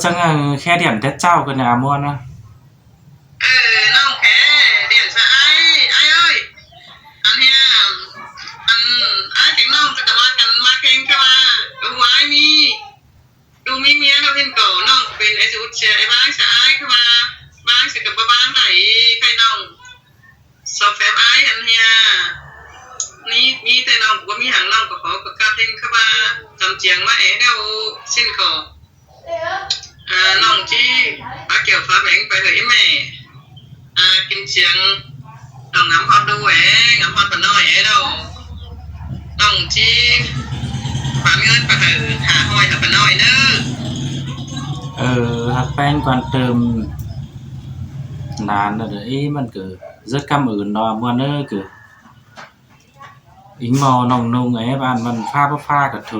chẳng khe điểm Tết trao cái nhà mua nó. Nông khé điện sa ai ơi anh ha anh ai cái nôngจะมากันมาเก่งใช่ป่ะดูไว้มีดูมีเมียเราเห็นก่อนน้องเป็นไอ้สุดเสียไอ้บ้านสายเข้ามาบ้านสิกับบ้านไหนใครน้องสอบแฟบไอ้อันเฮียนี่มีแต่น้องว่ามีหางน้องก็ขอกับกาเพ่งเข้ามาจำเจียงมาเอ๋เดาสิ้นก่อนน้องจีฟ้าเกี่ยวฟ้าแบงไปเหยแม่กินเชียงđồng ngắm hoa đu ấy ngắm hoa phần nói ấy đâu đồng chi bạn ơi bà thử thả hoi ở phần nói nữa hạt bánh quan tâm nàn rồi đấy mình cứ rất cảm ơn nó mua nữa cứ ính mò nồng nồng ấy bạn mình pha cả thứ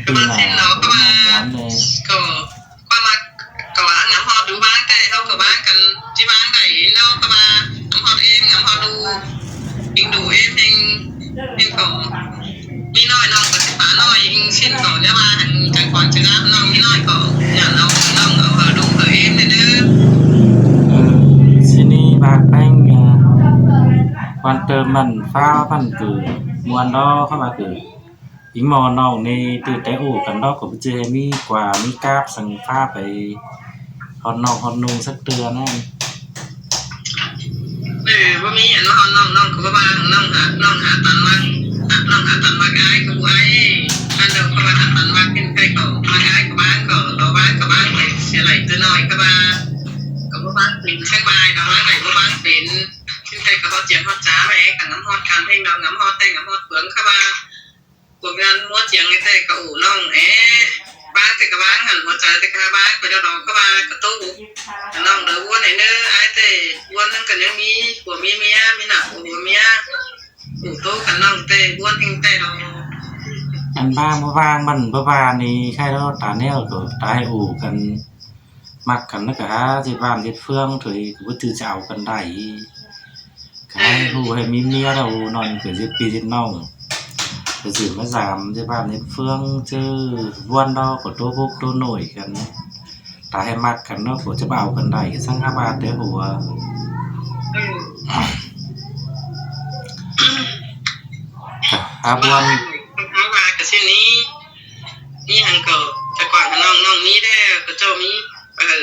cảm ơn xin nó các bạn qua mặt các bạn ngắm hoa đu bán cái không các bạn cần chỉ bán này đâu các bạn ngắm hoa em ngắm hoa đu in đủ em hình cổ mi nói nong có sẽ bán nói xin cổ cho ba hành chẳng còn chữ áp nong mi nói cổ nhà nong ở đủ ở em này nữa xin đi bạc anh quan tâm mình pha phần cử muôn đó các bạn cử ính mò nong này từ té ủ cần đó của chơi mi quà mi cáp sang pha phải hòn nung sắc tưa nàyว่ามีอันน้องเขาก็ว่าน้องหาตันมาไอ้เขาไอ้อันเดิมเขาว่าตันมาเป็นใครเขามาไอ้กับบ้านเขาต่อบ้านกับบ้านไปเสียไหลตัวน้อยกับบ้านกับบ้านเป็นข้างบ้านต่อบ้านไหนกับบ้านเป็นขึ้นใครกับเขาเจียงเขาจ้าไปกับน้ำฮอดการให้น้ำฮอดแต่งน้ำฮอดเปลืองเข้ามาพวกงานมัวเจียงไอ้แต่กับอู่น้องบ้านแต่กับบ้านหันหัวใจแต่กับบ้านไปเดินเข้ามากับตู้น้องเดือวัวไหนเนื้อไอ้แต่วัวนั่งกันยังมีผัวมีเมียมีหนักผัวเมียอู่โต๊ะกันน้องแต่วัวทิ้งแต่เราอันบ้างบ่างมันบ่บานนี่ใครแล้วตาแนวก็ตายอู่กันมักกันนะกะสิบ้านเฮ็ดเฟืองถอยก็บ่ถือจะเอากันได้ใครฮู้ให้มีเมียแล้วนอนก็สิปีสิน้องก็สิมาสามสิบ้านเฮ็ดเฟืองเจอวนดอกก็โตพวกโตหน่อยกันตายให้มักกันเนาะก็จะเอากันได้สังหาบาทเด้อหัววันเขาว่ากับเช่นนี้นี่หังก็จะก่อนน้องมีได้ก็เจ้ามี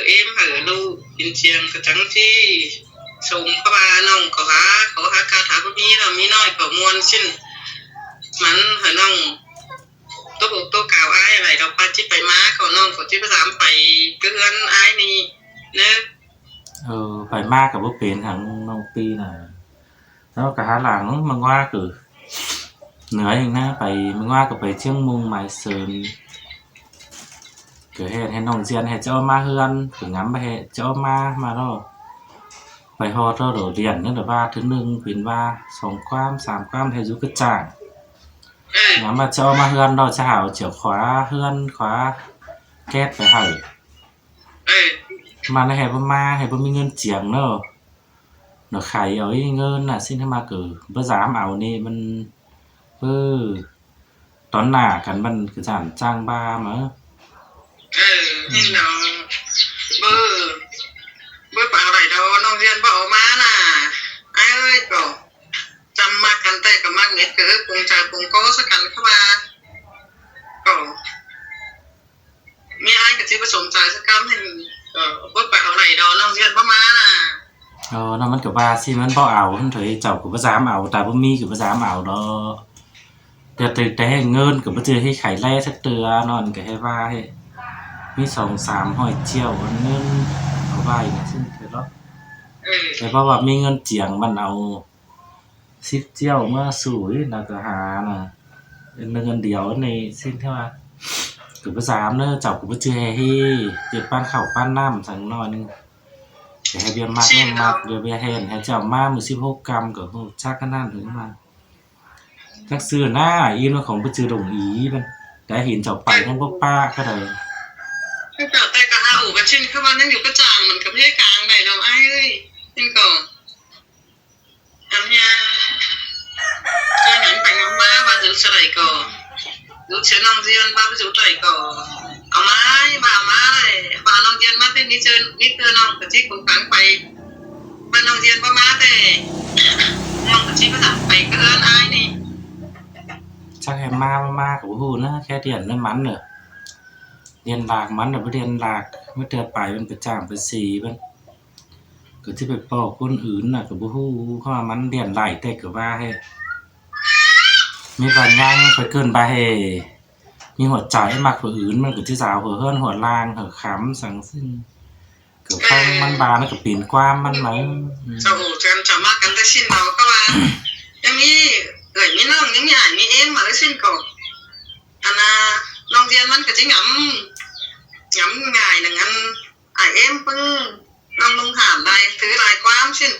เอ็มลูกกินเชียงก็จังที่ชมเข้ามาน้องก็หาคาถาพวกนี้เรามีน้อยก็มวนชิ้นมันน้องตัวเก่าไอ้อะไรเราปาจิไปม้าก็น้องก็จิภาษาไปเกือนไอ้นี่เนอะไปมากกับพวกเป็นทางน้องปีน่ะแล้วก็หาหลังมันว่าคือเหนืออย่างน่าไปมันว่าก็ไปเชียงมุงหมายเซินเกิดเหตุให้น้องเจียนให้เจ้ามาเฮือนถึงงั้นไปให้เจ้ามาแล้วไปฮอดเราเรียนนั่นแต่ว่าถึงหนึ่งผินว่า2 ความ 3 ความให้ยุกระจ่างงั้นมาเจ้ามาเฮือนเราจะหาเจียวขวาเฮือนขวาแก๊สไปให้มาแล้วให้บ่มาให้บ่มีเงินเจียงเนาะไข่เอาเงินน่ะสิ้นให้มาเกิดบ่สามเอานี่มันตอนหน้ากันมันคือจานจ้างบ้ามั้งนี่น้องเบอร์เปล่าไรดอน้องเรียนเปล่ามาน่ะไอ้เอ้ยก็จำมากันแต่กับมันเน็ตเกิดปงใจปงก็สักกันเข้ามาก็มีไอ้กับที่ผสมใจสักคำให้เบอร์เปล่าไรดอน้องเรียนเปล่ามาน่ะนั่นมันกับว่าสิมันบ่เอามันถือเจ้ากับบ่สามเอาแต่บ่มีกับบ่สามเอาดอกแต่ให้เงินกับบ่เจอให้ไข่แร่สักเตือนอนก็ให้ว่าให้มี2-3 ห้อยเจียวเงินเอาไว้นะซึ่งเถิดเนาะแต่เพราะว่ามีเงินเจียงมันเอา10เจียวมาสู่น่ะก็หาน่ะเงินเดียวในสิ้นเท่าว่ากับบ่สามเด้อเจ้าก็บ่เจอให้เก็บปานข้าวปานน้ำสักหน่อยนึงแต่ให้เบียมากเดี๋ยวเบียเห็นให้เจ้ามามื้อ16 กรัมก็ฮู้จักกันนั่นถึงมาจักซื้อหน้าอีนของบ่จือดงอีมันแต่เห็นเจ้าไปทั้งพวกป้าก็ได้แต่ก็หาอู่กันเช่นเข้ามานั่งอยู่กระจ่างมันกับเรื่องกลางได้เราไอ้เอ้ยนี่ก็อันเนี้ยก็เห็นไปมาบ้านอยู่สลายก็ลูกเชนน้องเรียนบ้านอยู่สลายก็เอา น้องเรียนมาแต่นี่เจอน้องก็จิคงฟังไปบ้านน้องเรียนบ่มาแต่น้องก็จิก็ถามไปก็เอิ้นอายนี่chắc em ma của hù nó cái điện nó mắn nữa điện lạc mắn là với điện lạc mới đưa bài bên cái chạm cái xì bên cứที่ไปบอกคนอื่นน่ะก็บ่ฮู้เขาว่ามันเรียนหลายแต่ก็ว่าให้มีบางอย่างไปเกินไปให้มีหัวใจมักผู้อื่นมันก็ที่สาวหัวเฮือนหัวลางหัวขำสังซึ่งก็ฟังมันบามันก็ปีนความมันไหมเจ้าแจมจะมากันแต่ชิ้นเราก็ว่ายังมีมีน้องยังมีมีเอ็มมาแล้วชิ้นก็อันน่ะน้องเรียนมันก็จะหงำง่ายหนึ่งอันเอ็มปึ้งน้องลงถามได้ถือหลายความชิ้น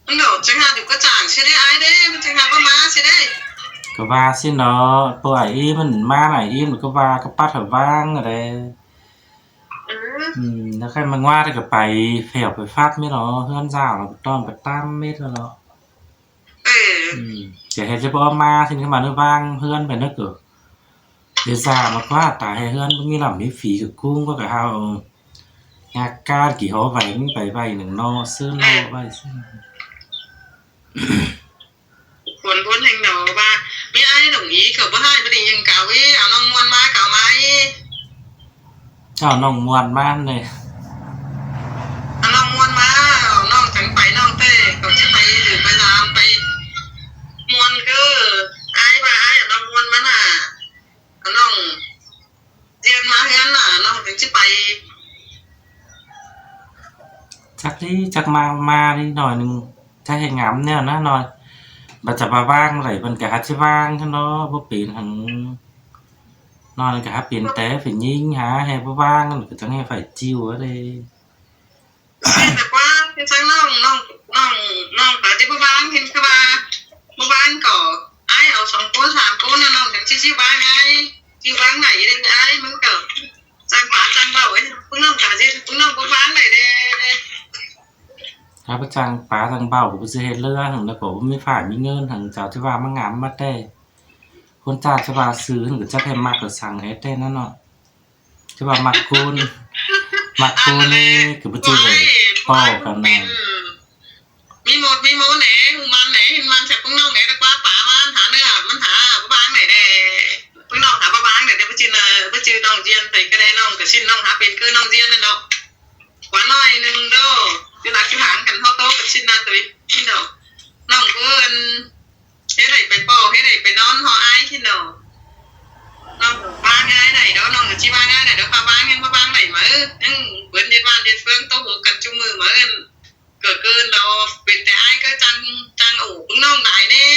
มันเดี๋ยวจะหาอยู่ก็จ่างใช่ได้ไอ้เด้มันจะหาประมาใช่ได้ก็ว่าสิเนาะปล่อยอีมันมาไหนอีมันก็ว่าก็ปัดหัวว่างอะไรแล้วใครมันว่าได้ก็ไปแผ่วไปฟาดไม่เนาะเฮือนเจ้าเราต้องไปตามไม่เนาะจะเห็นจะบ่มาสิขึ้นมาเนื้อว่างเฮือนไปเนื้อเกิดเดี๋ยวซ่ามาว่าตายให้เฮือนมีหล่ำมีฝีกับกุ้งก็กะเฮางากกากี่หอไว้มึงไปไว้หนึ่งนอซื้อนอไว้ซึ่งคนพ้นแห่งเนาะว่ามีไอ้ตรงนี้เขาบ่ให้บ่ได้ยังเก่าอีเอาน้องมวนมาเก่าไหมน้องมวนมาเลยเอาน้องมวนมาเอาน้องจังไปน้องเต้ก็จะไปหรือไปตามไปมวนก็ไอ้ว่าไอ้น้องมวนมาน่ะเอาน้องเรียนมาเฮือนน่ะน้องถึงจะไปจักที่จักมานี่หน่อยนึงถ้าให้งามแนวนะหน่อยบัดจะมาว่างไหลมันก็หาสิว่างคั่นเนาะบ่เป็นหันนอนก็หาเป็นแต่phảiยิงหาให้บ่ว่างก็จังให้phải chill ở đây แต่ว่าจังน้องก็สิบ่ว่างเห็นคือว่าบ่ว่างก็ไอ้เอา2คน3คนน่ะน้องจังสิว่างไงสิว่างไหนได้ไอ้มันก็จังป่าจังเว้าไอ้พวกน้องก็สิพวกน้องบ่ว่างได้เด้ถ้าประจังป๋าจังเบาก็บ่สิเฮ็ดเรือหังแล้วก็บ่มีฝ่ายมีเงินหังเจ้าที่ว่ามางามมาแต่คนจ้าที่ว่าซื้อหังก็จักให้มักก็สั่งให้แต่นั่นเนาะที่ว่ามักคุณนี่ก็บ่จื้อป้อกันนะมีหมดแหนหูมันแหนเห็นมันจากพวกน้องแหนแต่ว่าป๋ามันหาเนื้อมันหาบ่บางไหนเด้พวกน้องหาบ่บางได้บ่จื้อน้องเจียนไปก็ได้น้องก็ชินน้องหาเป็นคือน้องเจียนนั่นเนาะกว่าน้อยนึงเด้ออยู่หลักอยู่หางกันเฮาโตกันชินนะตุ้ยพี่น้องน้องเพิ่นเฮ็ดได้ไปป้อเฮ็ดได้ไปนอนเฮาอายพี่น้องน้องบ้างง่ายได้เด้อน้องก็สิว่าง่ายได้เด้อป้าบ้างยังบ่บางได้มื้อเปิ้นเฮ็ดบ้านเฮ็ดเฟืองโตหูกันจุมื้อมื้อเกินเราเป็นแต่อายก็จังโอ้พวกน้องได้แน่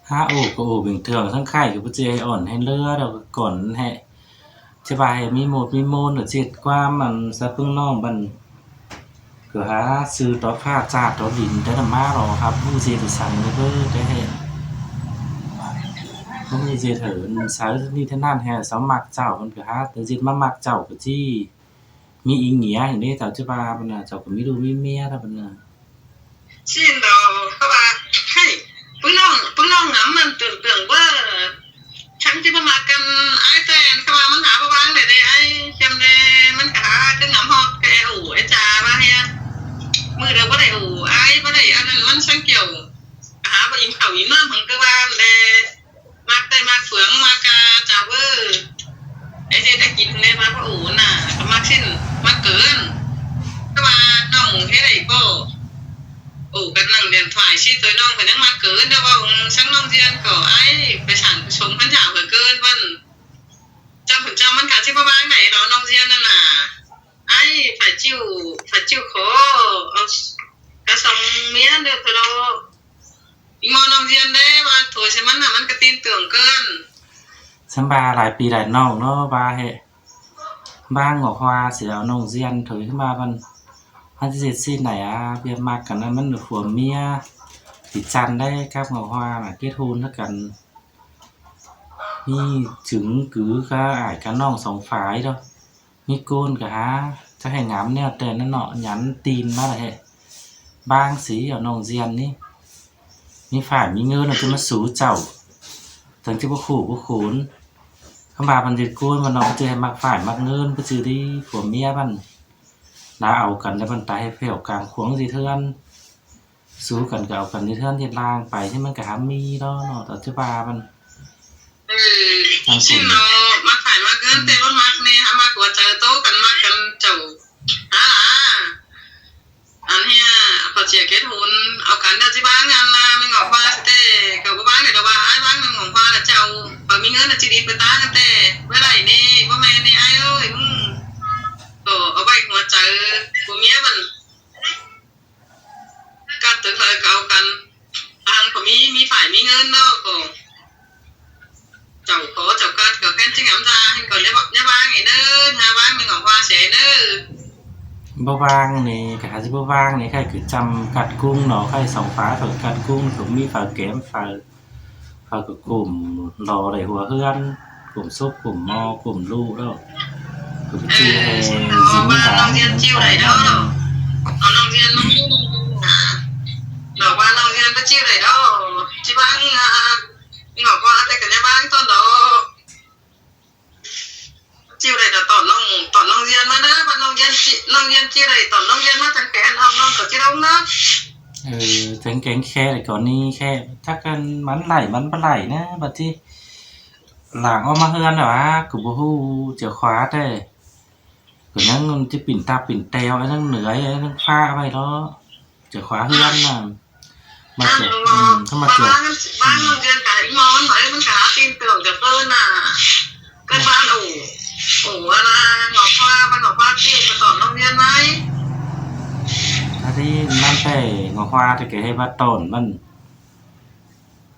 หาโอ้ก็โอ้bình thườngทั้งไข่ก็บ่สิให้อ่อนให้เรือดอกก่อนให้สิว่าให้มีโมนน่ะสิความมันซะเพิ่งน้องบันก็หาซื้อต่อผ้าจาดต่อดินได้นำมาหรอครับผู้สิได้สั่งเด้อได้ให้ผู้สิเถินสายนี่ท่านนั้นแฮ่สมัครเจ้าเพิ่นก็หาแต่สิมามักเจ้าก็สิมีอีเหงียจังได๋เจ้าจะว่าเพิ่นน่ะเจ้าก็มีลูกมีเมียแล้วเพิ่นน่ะชินดอกเขาว่าให้พวกน้องหำมันตื่นว่าฉันสิบ่มากันอ้ายแต่เขาว่ามันหาบ่วางได้ไอ้จำได้มันก็หาคือหำฮอดแกอู่ไอ้จ่าว่าเฮียมื้อเดียวบ่ได้อู่อ้ายบ่ได้อันนั้นมันสังเกี่ยวหาบ่อิ่มข้าวอิ่มน้ำหังก็ว่าแลมักแต่มักเฟืองมากาจ่าเว้อไอ้ที่ได้กินในมาพระอู่น่ะก็มักสิ้นมักเกินก็ว่าน้องเฮ็ดได้บ่โอ้กันนั่งเรียนฝ่ายชี้ตัวน้องเพิ่นยังมาเกินเด้อว่าชั้นน้องเรียนก็ไอ้ไปสั่งชมเพิ่นถามเกินวันจำมันก็สิบ่วางไหนเนาะน้องเรียนนั่นน่ะไอ้ฝ่ายจิ้วขอเอากระสองเมียเด้อตัวเราอีหมอน้องเรียนเด้ว่าโถใช่มันน่ะมันก็ตีนเตืองเกินสำบาหลายปีหลายน้องเนาะว่าให้บ้างบอกว่าสิเอาน้องเรียนถอยขึ้นมามันสิเฮ็ดสิไหนเปรียบมักกันนั้นมันผัวเมียสิจันได้ครับบอกว่าน่ะเกทุนเท่ากันมีถึงกือก็อ้ายกับน้อง2ฝ่ายเนาะมีโกนก็หาจะให้งามแนวแต่นั่นเนาะหยันตีนมาให้บางสิเอาน้องเรียนนี่มีฝ่ายมีเงินจะมาสู่เจ้าถึงที่บ่คู่บ่คูน เขามามันสิกูนมันน้องจะให้มักฝ่ายมักเงินไปซื้อที่ผัวเมียมันนาเอากันแล้วมันตายให้เพี้ยวกลางขวงสิเทือนสู้กันก็เอากันที่เทือนที่ล่างไปที่มันก็หามีเนาะแต่จะว่ามันซึ่งเนาะมาขายมาเกินแต่ว่ามากเนี่ยมากกว่าเจอโต๊ะกันมากกันเจ้าอันเนี้ยพอเจียเกตหุนเอากันเดี๋ยวที่บ้านงานละไม่งอกว่าเต้เก่าก็บ้านเดี๋ยวว่าไอ้บ้านมึงงอกว่าแล้วเจ้าพอมีเงินจะดีไปตากันเต้เมื่อไหร่นี่ว่าแม่นี่ไอ้เอ้ยก็เอาไปหัวเจอผัวเมียมันก็ตึกเลยเอากันทางผมมีฝ่ายมีเงินเนาะก็เจ้าขอเจ้าก็แค่จิ้งน้ำตาให้ก่อนเนี่ยบ้างไงเด้อหาบ้างมึงงอกว่าเสียเด้อบ่ว่างนี่ก็หาสิบ่ว่างนี่ใครคือจำกัดกุ้งเนาะใครสองฟ้าเขากัดกุ้งถูกมีฝาแก้มฝาก็กลุ่มรอได้หัวเฮือนกลุ่มซุปกลุ่มหม้อกลุ่มลูกแล้วก็ไปจี้ให้สินสารน้องเรียนจิ้วไหนเด้อเอาน้องเรียนน้องเรียนเราว่าน้องเรียนไปจิ้วไหนเด้อที่บ้านมึงบอกว่าแต่กันเนี่ยบ้านตอนเด้อจิ้วไหนแต่ตอนน้องเรียนมานะบ้านน้องเรียนจิ้วไหนตอนน้องเรียนมาตั้งแต่น้องก็จิ้วนะ ถึงแกงแค่แต่ก่อนนี้แค่จักกันมันไหลมันบ่ไหลนะบัดที่หลังออกมาเฮือนน่ะว่าก็บ่ฮู้จะคว้าแต่ก็ยังสิปิ่นตาปิ่นแตวไอ้ทั้งเหนือยไอ้ทั้งฟ้าไว้เนาะจะคว้าเฮือนน่ะมาเจอเข้ามาเจอบ้านน้องเรียนกับมอนหน่อยมันก็ตีนเตือนกับเพิ่นน่ะก็บ้านว่านะงอกฟ้าบ้านงอกฟ้าจิ้วไปตอนน้องเรียนมั้ยถ้าที่มันไปงอว่าที่แกให้ว่าต้นมัน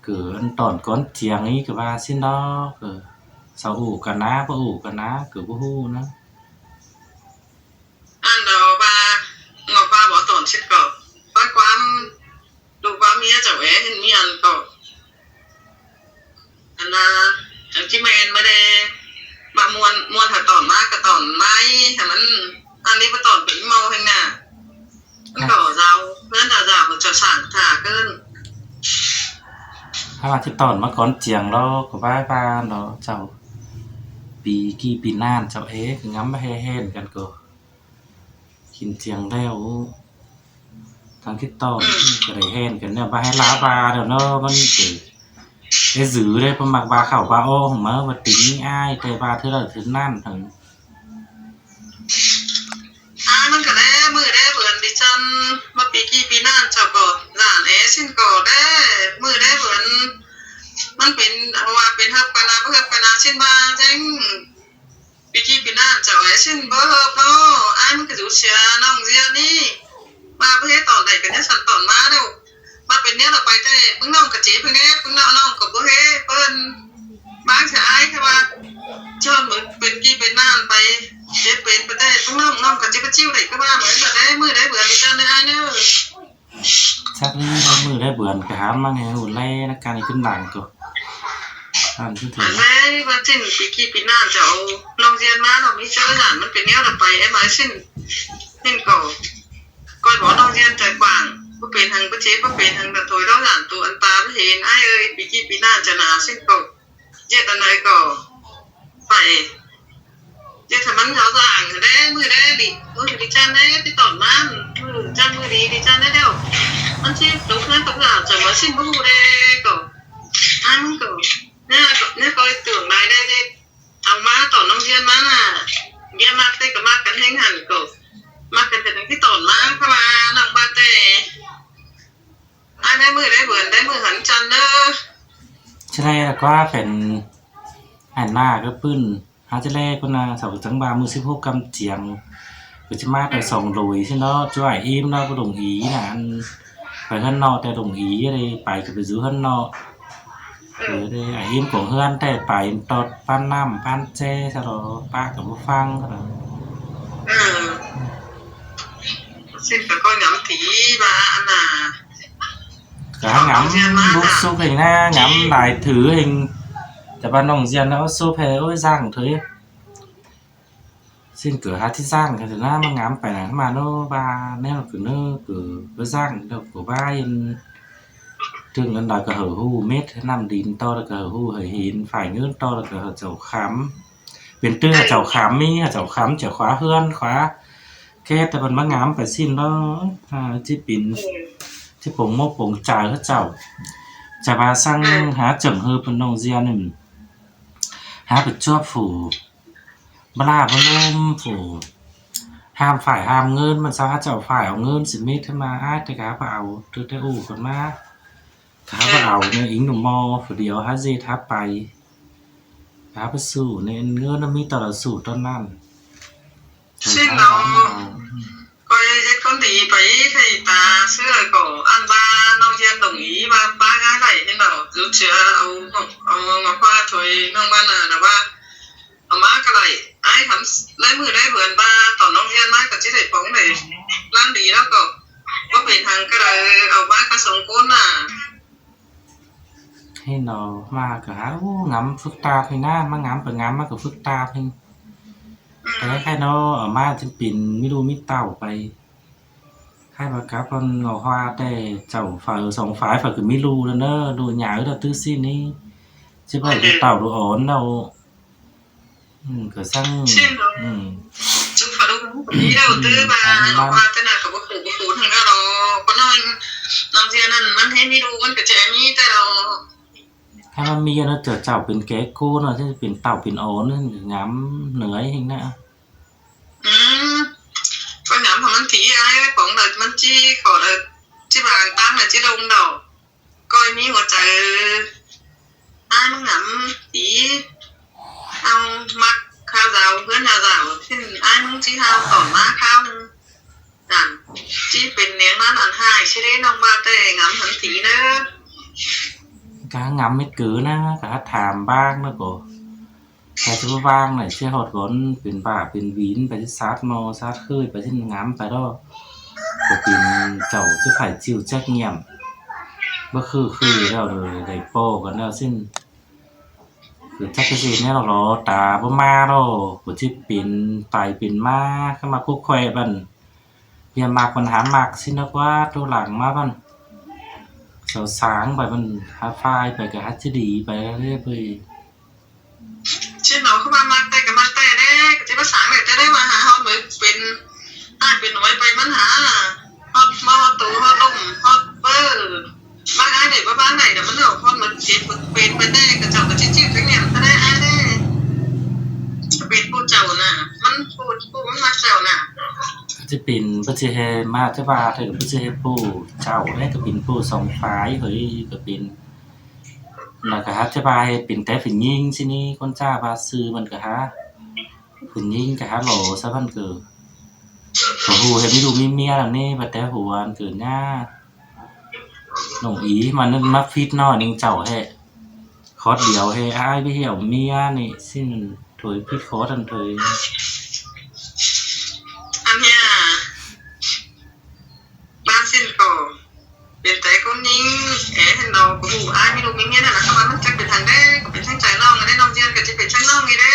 คืออันต้นก้นเจียงนี้ก็ว่าสิเนาะคือเซาอู่กันนะบ่อู่กันนะคือบ่ฮู้นะอันเดาว่างอกฟ้าบ่ต้นสิก็ว่าความดูความเมียเจ้าแหวเห็นเมียนก็อันน่ะจังสิแม่นบ่ได้มามวนถ้าตอนมาก็ตอนไม้ให้มันอันนี้บ่ตอนเป็นเมาแห่งน่ะมันก็เราเพื่อนเรามันจะสั่งถ่าเกินถ้าว่าที่ตอนมาก่อนเจียงเราก็ว่าบ้านเนาะเจ้าปีกี่ปีนานเจ้าคืองำมาแห่ๆกันก็กินเจียงแล้วทางที่ตอนก็ได้แห่กันเนี่ยบ่ให้ลาบาเด้อเนาะมันสิได้giữได้บ่มักบาเข้าบาออกมาว่าติงอ้ายแต่บาเทื่อละถึงนั่นถึงมันก็ได้มือได้เบื่อดิฉันมาปีกี่ปีนั่นเจ้าก็หลานสินก็ได้มือได้เบื่อมันเป็นว่าเป็นฮับกันนะเพื่อกันนะสินมาจังปีกี่ปีนั่นเจ้าสินบ่ฮับเนาะมันก็อยู่เสียน้องเรียนนี่มาประเทศตอนใดกันเนี่ยสันตอนมาแล้วมาเป็นเนี่ยเราไปแต่เพิ่งน้องกะจีเพิ่งเพิ่งน้องกับบ่เฮ้เปิ้นบางเสียใช่ป่ะชอบเหมือนเป็นกี่เป็นนานไปเจ็บเป็นไปได้ต้องน้องกับจิ๊บจิ้วได้ก็ว่าเหมือนได้มือได้เบื่อดิฉันได้เนอะชักนี้ได้มือได้เบื่อก็หามาไงหุ่นแลนักการขึ้นหลังก็อันที่ถึงแม่ว่าจิ้นปีกี่ปีหน้าจะเอาลองเรียนมาเราไม่เจอหลานมันเป็นแนวต่อไปไอ้ไม้สิ้นก็บอกลองเรียนใจกว้างก็เป็นทางประเทศก็เป็นทางตะโถยเราหลานตัวอันตาไม่เห็นไอ้เอ้ยปีกี่ปีหน้าจะหนาสิ้นก็เจ็ดอันไหนก็ไปเจ้าทำมันเขาสั่งได้มือได้ดิดิฉันได้ติดต่อมันจังมือดีดิฉันได้เดียวมันชื่อตุ๊กนั่นตุ๊กหลานจะมาสิ้นผู้ได้ก็ก็เนี่ยก็ตื่นได้เอามาต่อน้องเรียนมาน่ะเรียนมาได้ก็มากันแห้งหันก็มากันแต่ที่ต่อมาเข้ามาหลังบ้านแต่ได้มือได้เบื่อได้มือหันจันเด้อใช่แล้วก็เป็นหันหน้าก็ปื้นหาจะแรกก็นะสาวจังบามือสิพวกกำเจียงก็จะมาแต่ส่งลุยใช่เนาะช่วยอิ่มเนาะก็ดงอีนะไปข้างนอกแต่ดงอีอะไรไปก็ไปซื้อข้างนอกได้อิ่มของเฮือนแต่ไปตอดปั้นน้ำปั้นเจ้ซะหรอป้ากับผู้ฟังก็สิ้นก็หงำถีมาอันน่ะก็ngắm bút số hình na ngắm lại thử hìnhแต่บ้านน้องเรียนแล้วโซเพโอ้ยสร้างเถอะxin cửa hátที่สร้างกันถึงหน้ามางามไปไหนมาโนบาแนวคือเนอคือไปสร้างเดี๋ยวกูบ้ายิน ถึงนั้นก็หู้เม็ดน้ำดินต่อแล้วก็หู้หินฝ่ายเงินต่อแล้วก็เจ้าค้ำเป็นเตื้อเจ้าค้ำมีเจ้าค้ำเจ้าขวาเฮือนขวาแค่แต่มันมางามไปสิ้นแล้วจิปินที่ปงโมปงจ่ายเขาเจ้าจะมาสร้างหาจังฮือเป็นน้องเจียนึงหาไปจวบฝูบลาบลมฝูห้ามฝ่ายห้ามเงินมันซะเจ้าฝ่ายเอาเงิน10 เมตรขึ้นมาอ้ายแต่กะบ่เอาตึได้อู้คนมาขาบ่เอาเนี่ยอิงหนุ่มมอผู้เดียวหาเจทับไปหาไปสู้เนี่ยเงินมันมีต่อละสู้ตอนนั้น xin nó coi cái con tí phải thầy ta xưa cổ ăn ba nông dân đồng ý ba gái này thế nào lúc chưa ông ngọc hoa thôi nông ban là ba ông má cái này ai thắm lấy mười đấy vườn ba toàn nông dân má còn chỉ thể phóng để lan đi đó cậu có về thằng cái này ông ba cái sống côn à ให้เนาะมาก็หาโอ้งํฝึกตาให้นะมางํไปงํมาก็ฝึกตาให้แต่ใครเนาะเอามาจนเป็นไม่รู้มีเต้าไปใครบ่กับมันงอฮวาแต่เจ้าฝ่ายสองฝ่ายฝ่ายก็มีรูแล้วเด้อรูหยาแล้วตื้อซี่นี้สิบ่ได้เต้าดูอ่อนแล้วก็สั่งchúng phải đâu ý đầu tư mà ngọc hoa thế nào có phụ thằng đó có nói làm gì nênมันให้มีดูมันก็จะมีแต่เราถ้ามันมีนะเจ้าเป็นแก๊กโก้เนาะที่เป็นเต่าเป็นอ่อนนั่นงํเหนื่อยเองนะก็งามของมันถีไอ้ของเลยมันจี้ขอเลยจี้บางตั้งเลยจี้ดงดอกก้อยมีหัวใจไอ้มันงามถีเอามักข้าวราวเพื่อนข้าวราวที่ไอ้มึงจี้ข้าวต่อมาข้าวนึงนั่นจี้เป็นเนี้ยนั่นอันหายใช่ไหมน้องบ้าเต้งามหันถีเด้อกะงํไม่กือนะกะถามบ้างนะก็แต่จะว่างหน่อยเชื่อฮอดก่อนเป็นบ้าเป็นวีนไปที่ซาดมอซาดเคยไปที่งามไปแล้วก็เป็นเจ้าจะไผจิวแจ๊กเงียมบ่คือแล้วเลยได้โป้กันแล้วซึ่งคือจักสิแนวหรอตาบ่มาดอกบ่สิเป็นไปเป็นมาเข้ามาคุกแควบันเพียมากปัญหามากสินะว่าตัวหลังมาบันเสาสางไปมันหาไฟไปก็หาสิดีไปเรื่อยไปชื่อหนูเข้ามาแต่กับมาแต่เนี่ยก็จะภาษาแบบจะได้มาหาเขาเหมือนเป็นเป็นหน่วยไปมันหาฮอตมาฮอตตูฮอตลุ่มฮอตเบอร์บ้านไหนบ้านไหนเดี๋ยวมันเอาฮอตมันเจ็บเป็นไปได้กระจกกระจิ้วทั้งเนี่ยถ้าได้ได้เป็นผู้เจ้าน่ะมันผู้มันมาเจ้าน่ะจะเป็นบ่สิให้มาจะว่าเถอะบ่สิให้ผู้เจ้าได้ก็เป็นผู้สองฝ่ายเฮ้ยก็เป็นแล้วก็หาจะว่าให้เป็นแต่ผู้หญิงซินี่คนจ้าว่าชื่อมันก็หาผู้หญิงก็หาโหลซะมันก็ฮู้ให้มีลูกมีเมียแล้วนี่บัดแต่หัวอันเกิดหน้าน้องอีมันนึกมาฟิตน้อยนึงเจ้าให้คอร์สเดียวให้อ้ายไปเหี่ยวเมียนี่ซินถอยพิดคอร์สอันเถยอันเนี้ยบ้านสิ้นก่อเป็นแต่คนนี้เห็นเราก็หูอ้ายไม่รู้มีเงี้ยนะครับว่ามันจะเป็นทางได้ก็เป็นช่างใจน้องได้น้องเจียนก็จะเป็นช่างน้องไงได้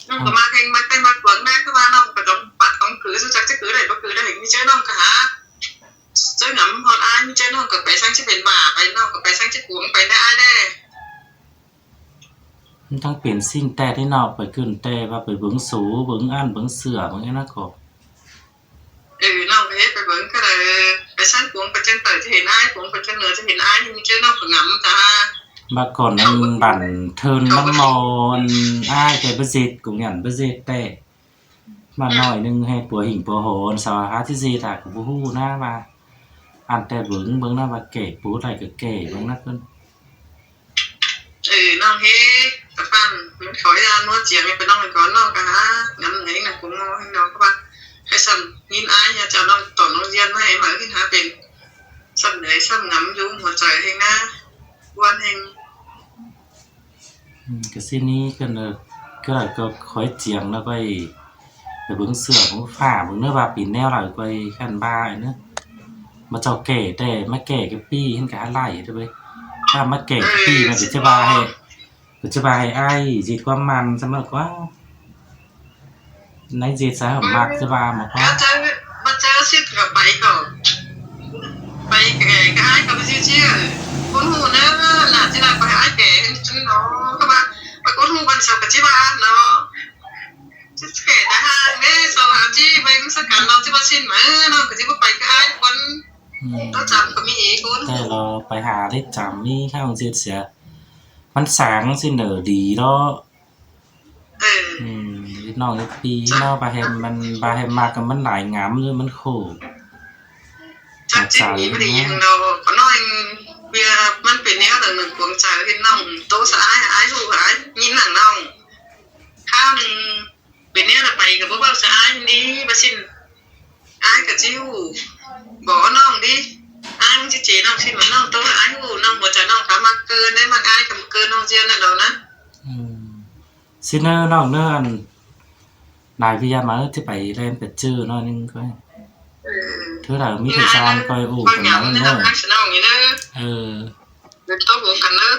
น้องก็มาเพลงมาเต้นมาหวนแม่ก็มาน้องก็ต้องปัดของขือสุจักจะขือได้ก็ขือได้เห็นมีเจ้าน้องก็หาเจ้าหนำฮอดอ้ายมีเจ้าน้องก็ไปช่างจะเป็นบ่าไปน้องก็ไปช่างจะขวงไปได้อ้ายได้มันต้องเปลี่ยนสิ่งแต่ที่นอกไปขึ้นแต่ว่าไปเบิ่งสูเบิ่งอันเบิ่งเสือเบิ่งนั้นก็น้องเฮ็ดไปเบิ่งก็เลยไปสร้างขวงไปจังเตยจะเห็นอ้ายขวงไปจังเหนือจะเห็นอ้ายมีเจ้าน้องก็งำจ้ามาก่อนมันบั่นเทินน้ำมอนอ้ายแต่บ่เสร็จกูหยันบ่เสร็จแต่มาหน่อยนึงให้ปัวหิ่งปัวโหนสารพัดที่สิถ้าก็บ่ฮู้นะว่าอันแต่เบิ่งนะว่าเก๋ปูได้ก็เก๋เบิ่งนะเพิ่นน้องเฮ็ดตะฟันมันขอยานว่าเจียงไปน้องก่อนน้องก็หางำไหนน่ะกูงอให้น้องก็ว่าให้ซ้ำยินอ้ายอย่าจะน้องต่อน้องเรียนมาให้มาขึ้นหาเป็นซ้ำเหนื่อยซ้ำงำอยู่หัวใจให้นะวันแห่งก็สินี้ก็ค่อยเจียงแล้วก็ไปเบิ่งเสือของฟ้าเบิ่งเนื้อว่าปีแนวหลายกว่าคั่นบ้าเนาะมาเจ้าแก่แต่มาแก่กับปี้เห็นก็ไล่เด้อเว้ยถ้ามาแก่กับปี้มันก็จะว่าให้อ้ายจิตความมันเสมอกว่าในจิตสามักจะว่ามาพอมาเจอสิกับไปก่อนไป cái ai cầm chia chia con hù nữa là chỉ là phải ai kể chân nó các bạn và con hù bằng sọc cái chi ba nó chứ kể đã ha nghe sau hả chi vậy cũng sẽ cả nó chứ ba xin mà nó cái chi ba phải cái ai con nó chạm có mỹ con แต่เราไปหาได้จำมีข้าวเสียเสียมันสางสิเหนอดีเนาะ นิดหน่อยปีเนาะบาแฮมมันบาแฮมมากับมันหลายงามเลยมันโค chắc chính ý thì hàng đầu có nói bâyมันเป็นแนวหนึ่งกวงใจเห็นน้องโตสายหายรู้หายยินหนังน้องข้าวหนึ่งเป็นแนวละไปกับพวกเราสายนี้มาชินอายกับจิ้วบอกน้องดิอายมึงจะเจน้องชินมันน้องโตอายหูน้องหัวใจน้องขามาเกินได้มาอายกับเกินน้องเจียนนั่นเรานะ ซิเนอร์น้องเนอร์อันนายวิยามาที่ไปเล่นเป็ดจื้อน้อยนึงก็เธอเรามีทางการคอยอู่ con กัน nhắm มา nên เน là อะ bác sẽ nào như thế เออ được tốt của cả nước